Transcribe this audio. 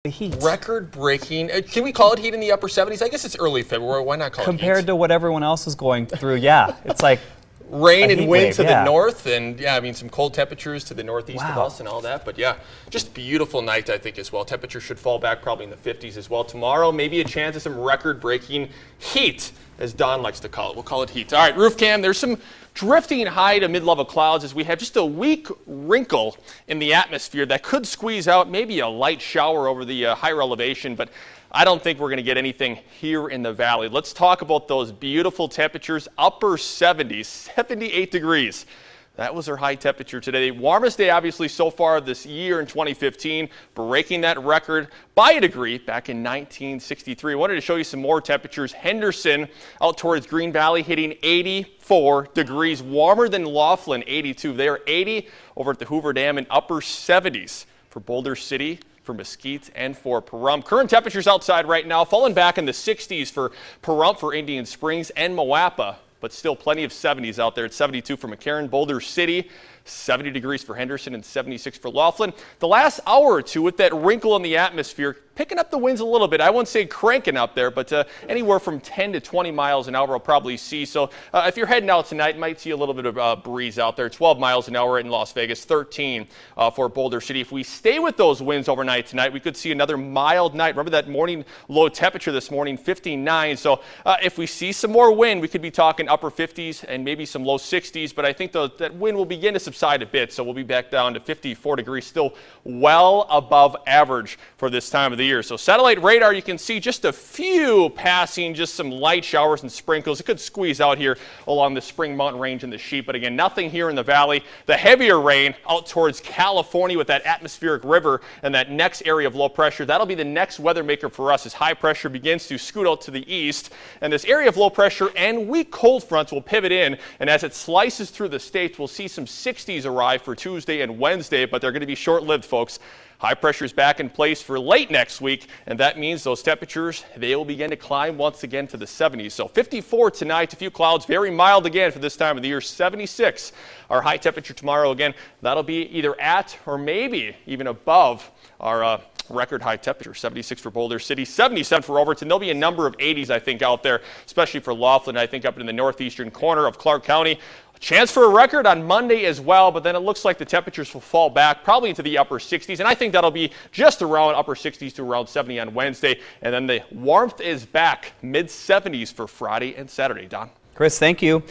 The heat. Record-breaking. Can we call it heat in the upper 70s? I guess it's early February. Why not call it heat? Compared to what everyone else is going through, yeah. It's like rain and wind to the north, and yeah, I mean some cold temperatures to the northeast of us and all that. But yeah, just beautiful night, I think, as well. Temperatures should fall back probably in the 50s as well. Tomorrow, maybe a chance of some record-breaking heat, as Don likes to call it. We'll call it heat. All right, roof cam, there's some drifting high to mid-level clouds as we have just a weak wrinkle in the atmosphere that could squeeze out maybe a light shower over the higher elevation, but I don't think we're going to get anything here in the valley. Let's talk about those beautiful temperatures, upper 70s, 78 degrees. That was our high temperature today. Warmest day, obviously, so far this year in 2015, breaking that record by a degree back in 1963. I wanted to show you some more temperatures. Henderson out towards Green Valley hitting 84 degrees, warmer than Laughlin, 82. They are 80 over at the Hoover Dam and upper 70s for Boulder City, for Mesquite, and for Pahrump. Current temperatures outside right now falling back in the 60s for Pahrump, for Indian Springs, and Moapa, but still plenty of 70s out there. It's 72 for McCarran, Boulder City, 70 degrees for Henderson, and 76 for Laughlin. The last hour or two with that wrinkle in the atmosphere, picking up the winds a little bit. I wouldn't say cranking up there, but anywhere from 10 to 20 miles an hour we'll probably see. So if you're heading out tonight, you might see a little bit of breeze out there. 12 miles an hour in Las Vegas, 13 for Boulder City. If we stay with those winds overnight tonight, we could see another mild night. Remember that morning low temperature this morning, 59. So if we see some more wind, we could be talking upper 50s and maybe some low 60s, but I think that wind will begin to subside a bit. So we'll be back down to 54 degrees, still well above average for this time of the year. So satellite radar, you can see just a few passing, just some light showers and sprinkles. It could squeeze out here along the Spring Mountain Range and the Sheep, but again, nothing here in the valley. The heavier rain out towards California with that atmospheric river and that next area of low pressure, that'll be the next weather maker for us as high pressure begins to scoot out to the east. And this area of low pressure and weak cold fronts will pivot in, and as it slices through the states, we'll see some 60s arrive for Tuesday and Wednesday, but they're going to be short-lived, folks. High pressure is back in place for late next week, and that means those temperatures, they will begin to climb once again to the 70s. So 54 tonight, a few clouds, very mild again for this time of the year. 76, our high temperature tomorrow again. That'll be either at or maybe even above our record high temperature. 76 for Boulder City, 77 for Overton. There'll be a number of 80s, I think, out there, especially for Laughlin, I think, up in the northeastern corner of Clark County. Chance for a record on Monday as well, but then it looks like the temperatures will fall back probably into the upper 60s, and I think that'll be just around upper 60s to around 70 on Wednesday, and then the warmth is back, mid-70s for Friday and Saturday. Don? Chris, thank you.